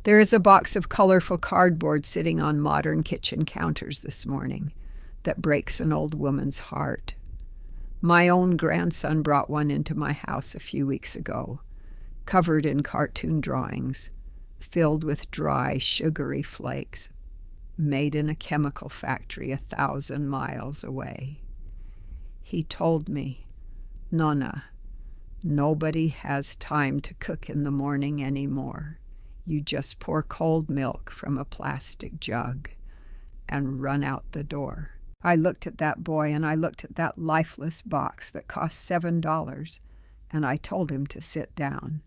There is a box of colorful cardboard sitting on modern kitchen counters this morning that breaks an old woman's heart. My own grandson brought one into my house a few weeks ago, covered in cartoon drawings, filled with dry, sugary flakes, made in a chemical factory 1,000 miles away. He told me, "Nonna, nobody has time to cook in the morning anymore. You just pour cold milk from a plastic jug and run out the door." I looked at that boy and I looked at that lifeless box that cost $7, and I told him to sit down.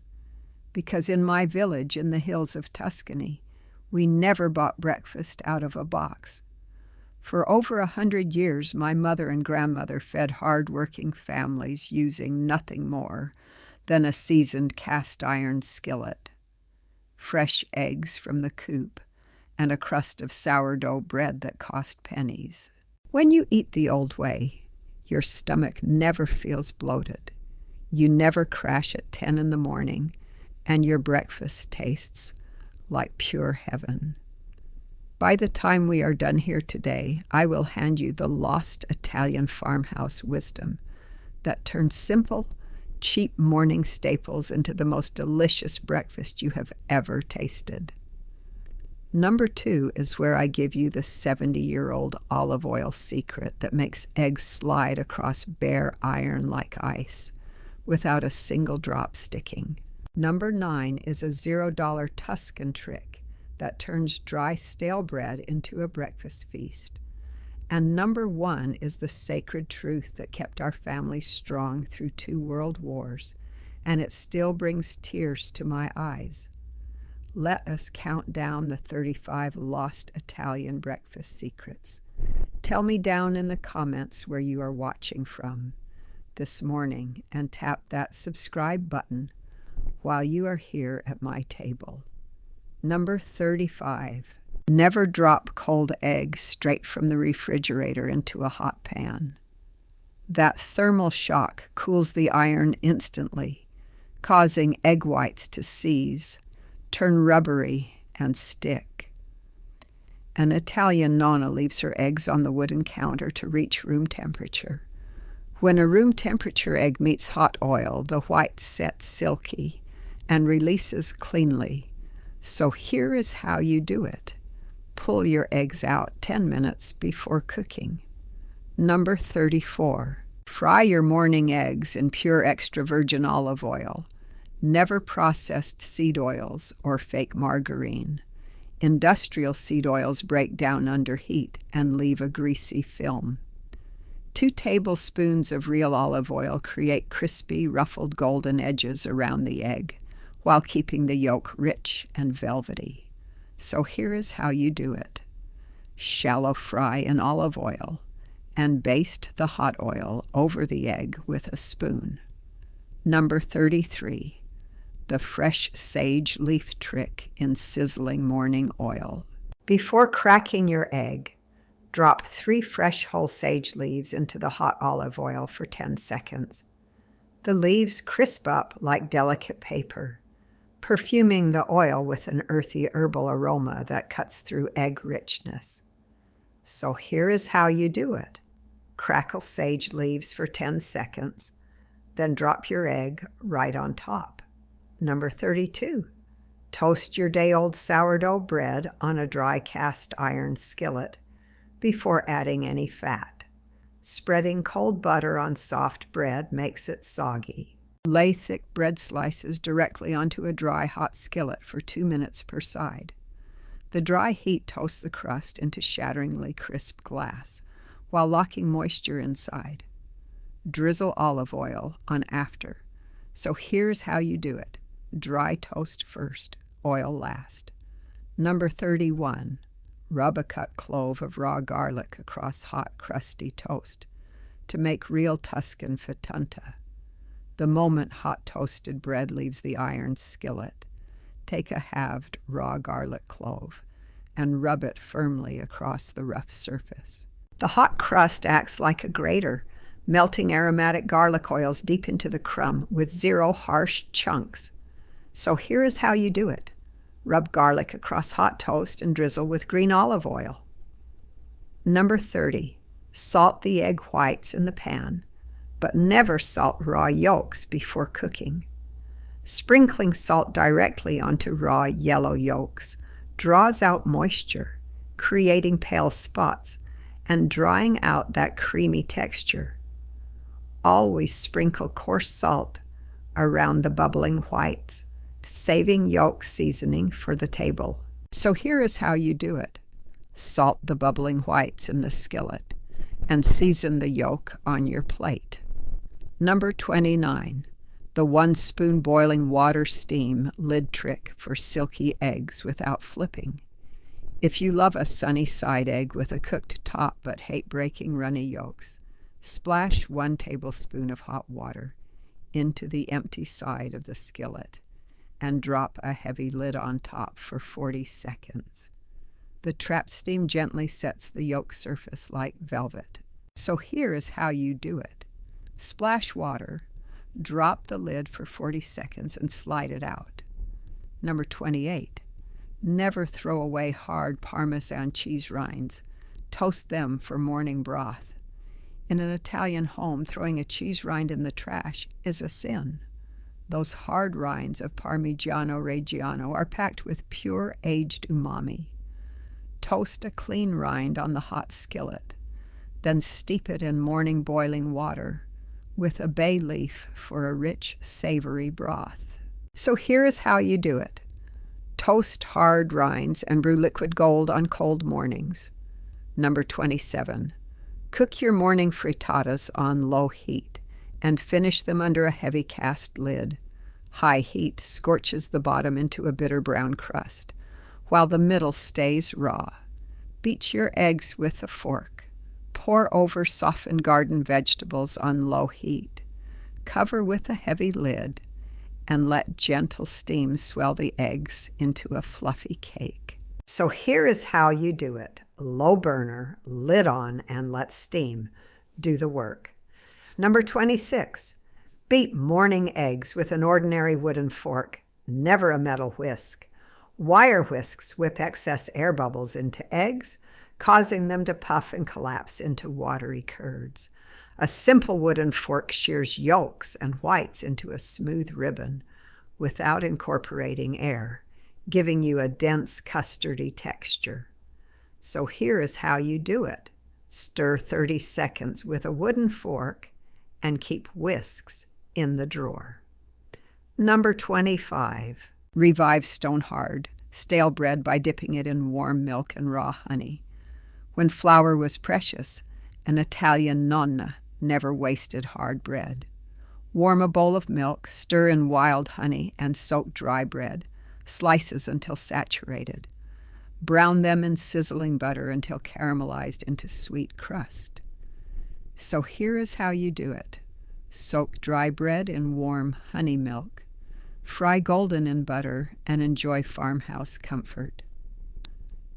Because in my village in the hills of Tuscany, we never bought breakfast out of a box. For over 100 years, my mother and grandmother fed hard-working families using nothing more than a seasoned cast-iron skillet, fresh eggs from the coop, and a crust of sourdough bread that cost pennies. When you eat the old way, your stomach never feels bloated. You never crash at 10 in the morning, and your breakfast tastes like pure heaven. By the time we are done here today, I will hand you the lost Italian farmhouse wisdom that turns simple, cheap morning staples into the most delicious breakfast you have ever tasted. Number 2 is where I give you the 70-year-old olive oil secret that makes eggs slide across bare iron like ice, without a single drop sticking. Number 9 is a $0 Tuscan trick that turns dry stale bread into a breakfast feast. And number 1 is the sacred truth that kept our family strong through 2 world wars, and it still brings tears to my eyes. Let us count down the 35 lost Italian breakfast secrets. Tell me down in the comments where you are watching from this morning and tap that subscribe button while you are here at my table. Number 35. Never drop cold eggs straight from the refrigerator into a hot pan. That thermal shock cools the iron instantly, causing egg whites to seize, turn rubbery, and stick. An Italian nonna leaves her eggs on the wooden counter to reach room temperature. When a room temperature egg meets hot oil, the white sets silky and releases cleanly. So here is how you do it. Pull your eggs out 10 minutes before cooking. Number 34. Fry your morning eggs in pure extra virgin olive oil. Never processed seed oils or fake margarine. Industrial seed oils break down under heat and leave a greasy film. 2 tablespoons of real olive oil create crispy, ruffled golden edges around the egg, while keeping the yolk rich and velvety. So here is how you do it. Shallow fry in olive oil and baste the hot oil over the egg with a spoon. Number 33. The fresh sage leaf trick in sizzling morning oil. Before cracking your egg, drop 3 fresh whole sage leaves into the hot olive oil for 10 seconds. The leaves crisp up like delicate paper, perfuming the oil with an earthy herbal aroma that cuts through egg richness. So here is how you do it. Crackle sage leaves for 10 seconds, then drop your egg right on top. Number 32. Toast your day-old sourdough bread on a dry cast iron skillet before adding any fat. Spreading cold butter on soft bread makes it soggy. Lay thick bread slices directly onto a dry hot skillet for 2 minutes per side. The dry heat toasts the crust into shatteringly crisp glass while locking moisture inside. Drizzle olive oil on after. So here's how you do it. Dry toast first, oil last. Number 31. Rub a cut clove of raw garlic across hot, crusty toast to make real Tuscan Fettunta. The moment hot toasted bread leaves the iron skillet, take a halved raw garlic clove and rub it firmly across the rough surface. The hot crust acts like a grater, melting aromatic garlic oils deep into the crumb with 0 harsh chunks. So here is how you do it. Rub garlic across hot toast and drizzle with green olive oil. Number 30. Salt the egg whites in the pan, but never salt raw yolks before cooking. Sprinkling salt directly onto raw yellow yolks draws out moisture, creating pale spots and drying out that creamy texture. Always sprinkle coarse salt around the bubbling whites, saving yolk seasoning for the table. So here is how you do it. Salt the bubbling whites in the skillet and season the yolk on your plate. Number 29. The 1 spoon boiling water steam lid trick for silky eggs without flipping. If you love a sunny side egg with a cooked top but hate breaking runny yolks, splash 1 tablespoon of hot water into the empty side of the skillet and drop a heavy lid on top for 40 seconds. The trapped steam gently sets the yolk surface like velvet. So here is how you do it. Splash water, drop the lid for 40 seconds and slide it out. Number 28. Never throw away hard Parmesan cheese rinds. Toast them for morning broth. In an Italian home, throwing a cheese rind in the trash is a sin. Those hard rinds of Parmigiano Reggiano are packed with pure aged umami. Toast a clean rind on the hot skillet, then steep it in morning boiling water with a bay leaf for a rich, savory broth. So here is how you do it. Toast hard rinds and brew liquid gold on cold mornings. Number 27. Cook your morning frittatas on low heat and finish them under a heavy cast lid. High heat scorches the bottom into a bitter brown crust, while the middle stays raw. Beat your eggs with a fork. Pour over softened garden vegetables on low heat. Cover with a heavy lid and let gentle steam swell the eggs into a fluffy cake. So here is how you do it. Low burner, lid on, and let steam do the work. Number 26. Beat morning eggs with an ordinary wooden fork, never a metal whisk. Wire whisks whip excess air bubbles into eggs, causing them to puff and collapse into watery curds. A simple wooden fork shears yolks and whites into a smooth ribbon without incorporating air, giving you a dense custardy texture. So here is how you do it. Stir 30 seconds with a wooden fork and keep whisks in the drawer. Number 25. Revive stone-hard stale bread by dipping it in warm milk and raw honey. When flour was precious, an Italian nonna never wasted hard bread. Warm a bowl of milk, stir in wild honey, and soak dry bread, slices until saturated. Brown them in sizzling butter until caramelized into sweet crust. So here is how you do it. Soak dry bread in warm honey milk. Fry golden in butter and enjoy farmhouse comfort.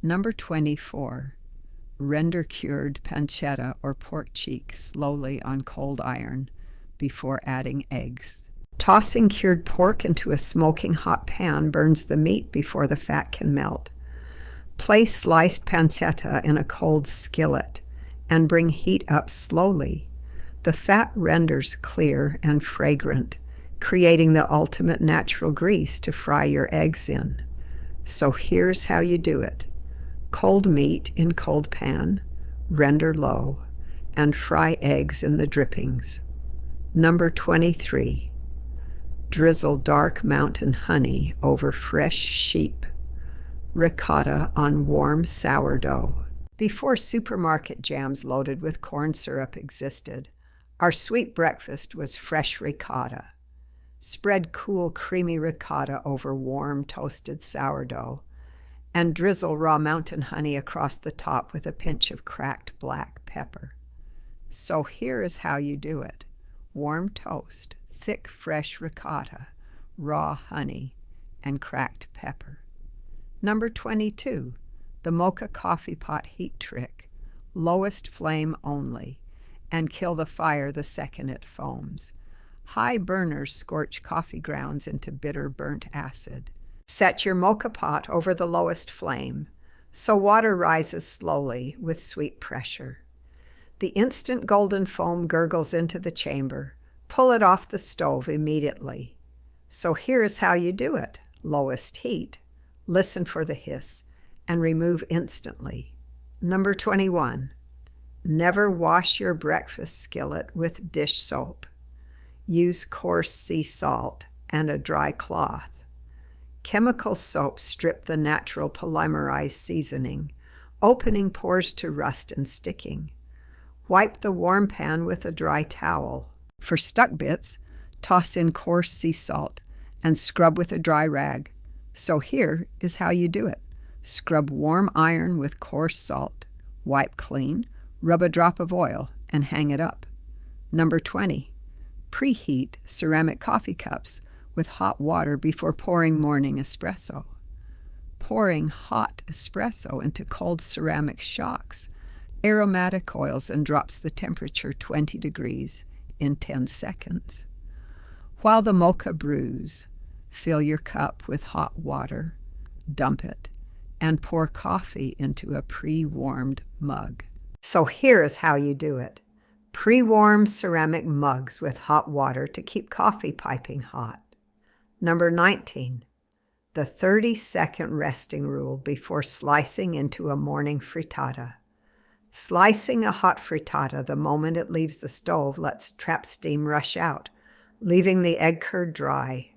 Number 24. Render cured pancetta or pork cheek slowly on cold iron before adding eggs. Tossing cured pork into a smoking hot pan burns the meat before the fat can melt. Place sliced pancetta in a cold skillet and bring heat up slowly. The fat renders clear and fragrant, creating the ultimate natural grease to fry your eggs in. So here's how you do it. Cold meat in cold pan, render low, and fry eggs in the drippings. Number 23. Drizzle dark mountain honey over fresh sheep. Ricotta on warm sourdough. Before supermarket jams loaded with corn syrup existed, our sweet breakfast was fresh ricotta. Spread cool, creamy ricotta over warm, toasted sourdough, and drizzle raw mountain honey across the top with a pinch of cracked black pepper. So here is how you do it. Warm toast, thick, fresh ricotta, raw honey, and cracked pepper. Number 22, the Moka coffee pot heat trick. Lowest flame only, and kill the fire the second it foams. High burners scorch coffee grounds into bitter burnt acid. Set your Moka pot over the lowest flame, so water rises slowly with sweet pressure. The instant golden foam gurgles into the chamber. Pull it off the stove immediately. So here is how you do it. Lowest heat. Listen for the hiss and remove instantly. Number 21. Never wash your breakfast skillet with dish soap. Use coarse sea salt and a dry cloth. Chemical soaps strip the natural polymerized seasoning, opening pores to rust and sticking. Wipe the warm pan with a dry towel. For stuck bits, toss in coarse sea salt and scrub with a dry rag. So here is how you do it. Scrub warm iron with coarse salt. Wipe clean, rub a drop of oil, and hang it up. Number 20. Preheat ceramic coffee cups with hot water before pouring morning espresso. Pouring hot espresso into cold ceramic shocks aromatic oils and drops the temperature 20 degrees in 10 seconds. While the mocha brews, fill your cup with hot water, dump it, and pour coffee into a pre-warmed mug. So here is how you do it. Pre-warm ceramic mugs with hot water to keep coffee piping hot. Number 19. The 30-second resting rule before slicing into a morning frittata. Slicing a hot frittata the moment it leaves the stove lets trapped steam rush out, leaving the egg curd dry.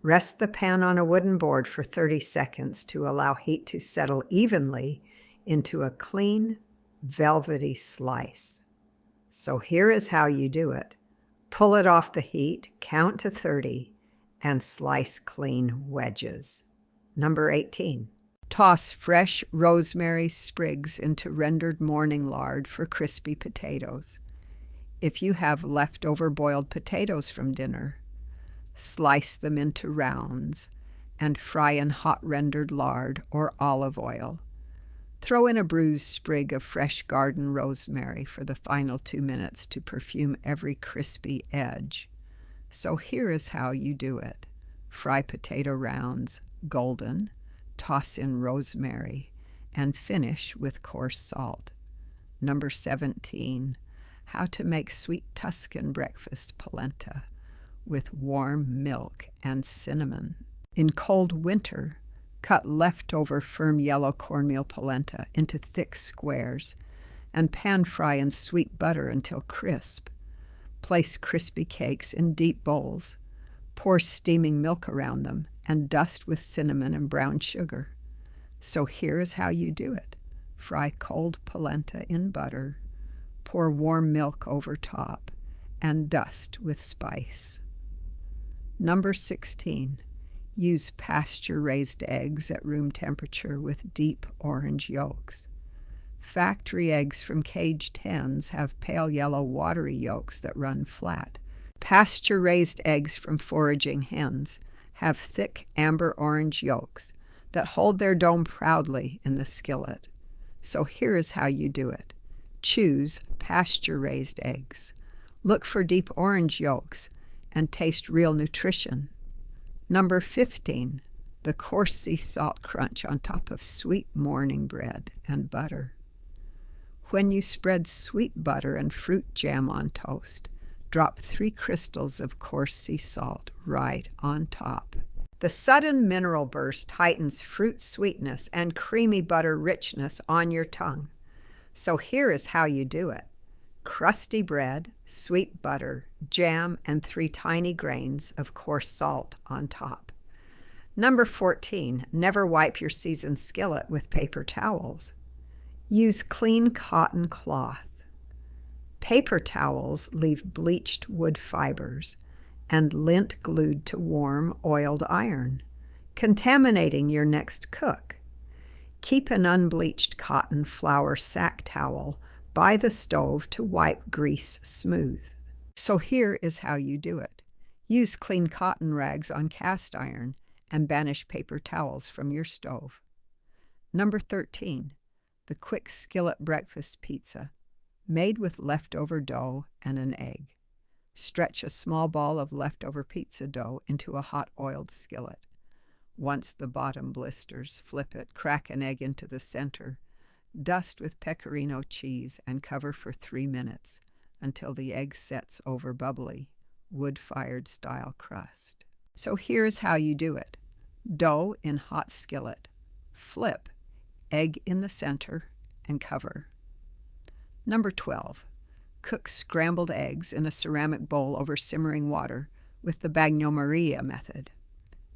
Rest the pan on a wooden board for 30 seconds to allow heat to settle evenly into a clean, velvety slice. So here is how you do it. Pull it off the heat, count to 30, and slice clean wedges. Number 18. Toss fresh rosemary sprigs into rendered morning lard for crispy potatoes. If you have leftover boiled potatoes from dinner, slice them into rounds and fry in hot rendered lard or olive oil. Throw in a bruised sprig of fresh garden rosemary for the final 2 minutes to perfume every crispy edge. So here is how you do it. Fry potato rounds golden, toss in rosemary, and finish with coarse salt. Number 17. How to make sweet Tuscan breakfast polenta with warm milk and cinnamon. In cold winter, cut leftover firm yellow cornmeal polenta into thick squares and pan fry in sweet butter until crisp. Place crispy cakes in deep bowls. Pour steaming milk around them and dust with cinnamon and brown sugar. So here is how you do it. Fry cold polenta in butter, pour warm milk over top, and dust with spice. Number 16. Use pasture-raised eggs at room temperature with deep orange yolks. Factory eggs from caged hens have pale yellow watery yolks that run flat. Pasture-raised eggs from foraging hens have thick amber orange yolks that hold their dome proudly in the skillet. So here is how you do it. Choose pasture-raised eggs. Look for deep orange yolks and taste real nutrition. Number 15. The coarse sea salt crunch on top of sweet morning bread and butter. When you spread sweet butter and fruit jam on toast, drop 3 crystals of coarse sea salt right on top. The sudden mineral burst heightens fruit sweetness and creamy butter richness on your tongue. So here is how you do it. Crusty bread, sweet butter, jam, and 3 tiny grains of coarse salt on top. Number 14. Never wipe your seasoned skillet with paper towels. Use clean cotton cloth. Paper towels leave bleached wood fibers and lint glued to warm, oiled iron, contaminating your next cook. Keep an unbleached cotton flour sack towel by the stove to wipe grease smooth. So here is how you do it. Use clean cotton rags on cast iron and banish paper towels from your stove. Number 13. The quick skillet breakfast pizza, made with leftover dough and an egg. Stretch a small ball of leftover pizza dough into a hot oiled skillet. Once the bottom blisters, flip it, crack an egg into the center, dust with pecorino cheese, and cover for 3 minutes until the egg sets over bubbly, wood-fired style crust. So here's how you do it. Dough in hot skillet. Flip, egg in the center, and cover. Number 12. Cook scrambled eggs in a ceramic bowl over simmering water with the bagnomaria method.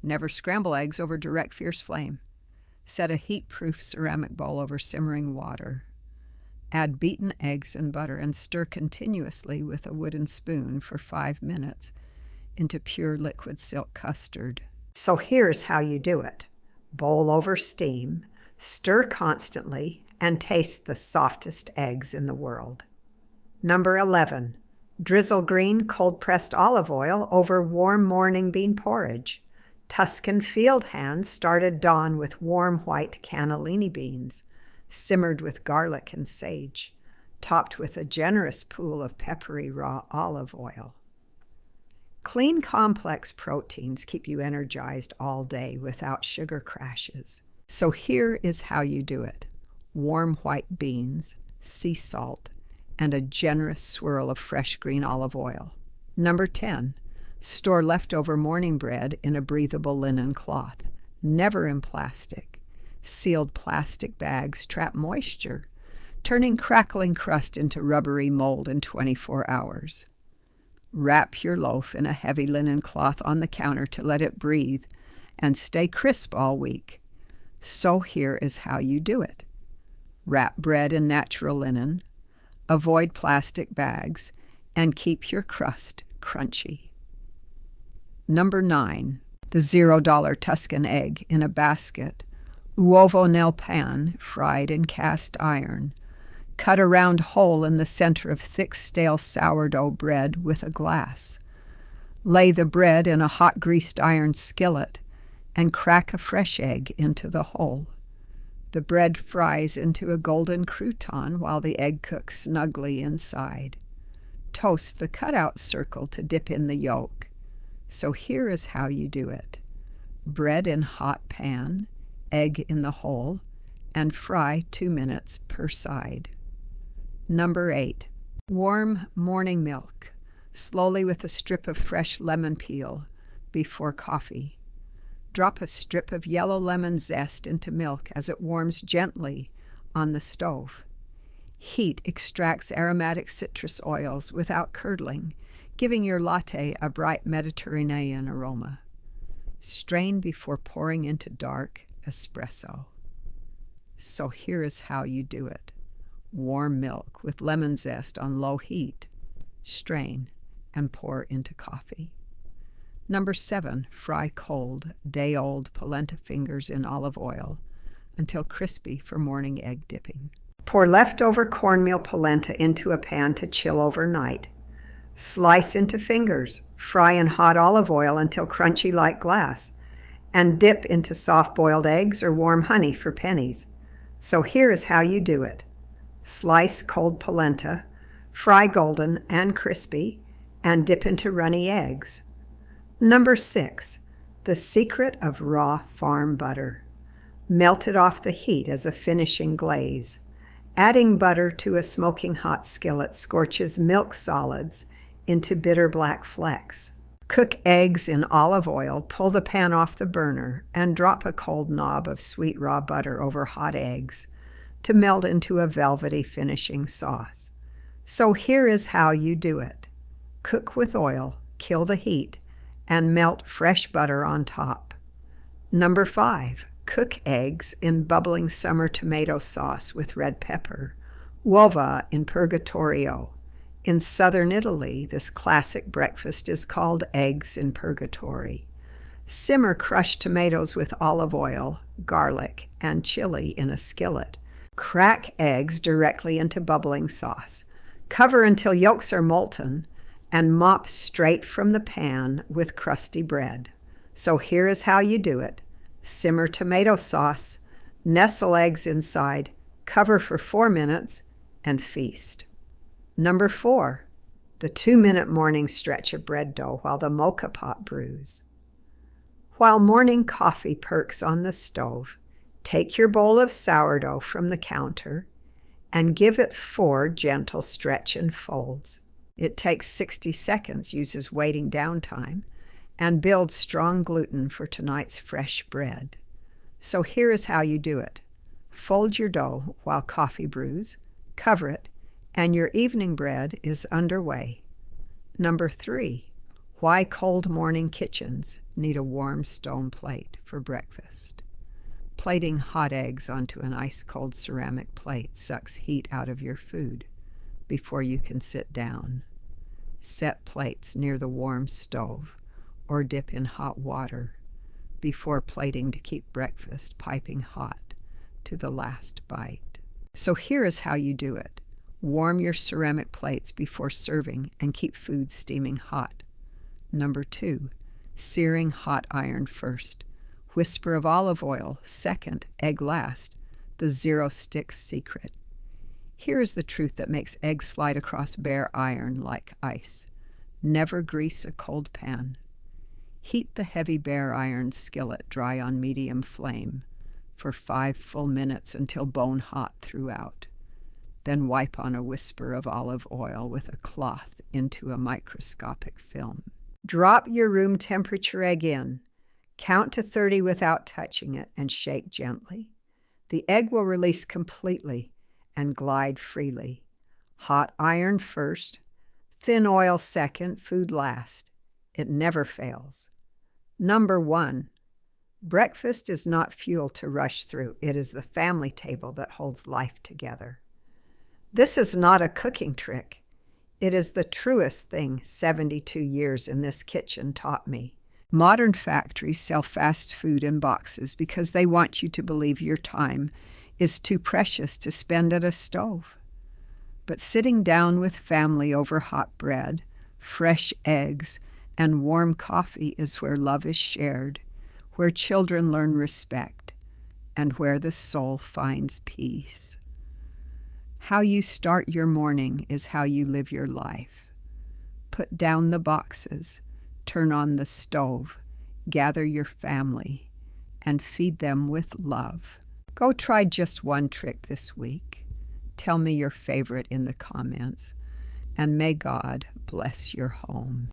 Never scramble eggs over direct fierce flame. Set a heat-proof ceramic bowl over simmering water. Add beaten eggs and butter and stir continuously with a wooden spoon for 5 minutes into pure liquid silk custard. So here's how you do it. Bowl over steam, stir constantly, and taste the softest eggs in the world. Number 11. Drizzle green cold-pressed olive oil over warm morning bean porridge. Tuscan field hands started dawn with warm white cannellini beans, simmered with garlic and sage, topped with a generous pool of peppery raw olive oil. Clean, complex proteins keep you energized all day without sugar crashes. So here is how you do it. Warm white beans, sea salt, and a generous swirl of fresh green olive oil. Number 10. Store leftover morning bread in a breathable linen cloth, never in plastic. Sealed plastic bags trap moisture, turning crackling crust into rubbery mold in 24 hours. Wrap your loaf in a heavy linen cloth on the counter to let it breathe and stay crisp all week. So here is how you do it. Wrap bread in natural linen, avoid plastic bags, and keep your crust crunchy. Number 9. The $0 Tuscan egg in a basket. Uova nel pan, fried in cast iron. Cut a round hole in the center of thick stale sourdough bread with a glass. Lay the bread in a hot greased iron skillet and crack a fresh egg into the hole. The bread fries into a golden crouton while the egg cooks snugly inside. Toast the cutout circle to dip in the yolk. So here is how you do it. Bread in hot pan, egg in the hole, and fry 2 minutes per side. Number 8. Warm morning milk, slowly with a strip of fresh lemon peel before coffee. Drop a strip of yellow lemon zest into milk as it warms gently on the stove. Heat extracts aromatic citrus oils without curdling, giving your latte a bright Mediterranean aroma. Strain before pouring into dark espresso. So here is how you do it. Warm milk with lemon zest on low heat. Strain and pour into coffee. Number 7, fry cold, day-old polenta fingers in olive oil until crispy for morning egg dipping. Pour leftover cornmeal polenta into a pan to chill overnight. Slice into fingers, fry in hot olive oil until crunchy like glass, and dip into soft-boiled eggs or warm honey for pennies. So here is how you do it. Slice cold polenta, fry golden and crispy, and dip into runny eggs. Number 6, the secret of raw farm butter. Melt it off the heat as a finishing glaze. Adding butter to a smoking hot skillet scorches milk solids into bitter black flecks. Cook eggs in olive oil, pull the pan off the burner, and drop a cold knob of sweet raw butter over hot eggs to melt into a velvety finishing sauce. So here is how you do it. Cook with oil, kill the heat, and melt fresh butter on top. Number 5, cook eggs in bubbling summer tomato sauce with red pepper. Uova in Purgatorio. In southern Italy, this classic breakfast is called eggs in purgatory. Simmer crushed tomatoes with olive oil, garlic, and chili in a skillet. Crack eggs directly into bubbling sauce. Cover until yolks are molten, and mop straight from the pan with crusty bread. So here is how you do it. Simmer tomato sauce, nestle eggs inside, cover for 4 minutes, and feast. Number 4, the 2-minute morning stretch of bread dough while the Moka pot brews. While morning coffee perks on the stove, take your bowl of sourdough from the counter and give it 4 gentle stretch and folds. It takes 60 seconds, uses waiting down time, and builds strong gluten for tonight's fresh bread. So here is how you do it. Fold your dough while coffee brews, cover it, and your evening bread is underway. Number 3, why cold morning kitchens need a warm stone plate for breakfast. Plating hot eggs onto an ice-cold ceramic plate sucks heat out of your food before you can sit down. Set plates near the warm stove or dip in hot water before plating to keep breakfast piping hot to the last bite. So here is how you do it. Warm your ceramic plates before serving and keep food steaming hot. Number 2, searing hot iron first. Whisper of olive oil second, egg last. The 0 sticks secret. Here is the truth that makes eggs slide across bare iron like ice. Never grease a cold pan. Heat the heavy bare iron skillet dry on medium flame for 5 full minutes until bone hot throughout. Then wipe on a whisper of olive oil with a cloth into a microscopic film. Drop your room temperature egg in. Count to 30 without touching it and shake gently. The egg will release completely and glide freely. Hot iron first, thin oil second, food last. It never fails. Number 1, breakfast is not fuel to rush through. It is the family table that holds life together. This is not a cooking trick. It is the truest thing 72 years in this kitchen taught me. Modern factories sell fast food in boxes because they want you to believe your time is too precious to spend at a stove. But sitting down with family over hot bread, fresh eggs, and warm coffee is where love is shared, where children learn respect, and where the soul finds peace. How you start your morning is how you live your life. Put down the boxes, turn on the stove, gather your family, and feed them with love. Go try just one trick this week. Tell me your favorite in the comments, and may God bless your home.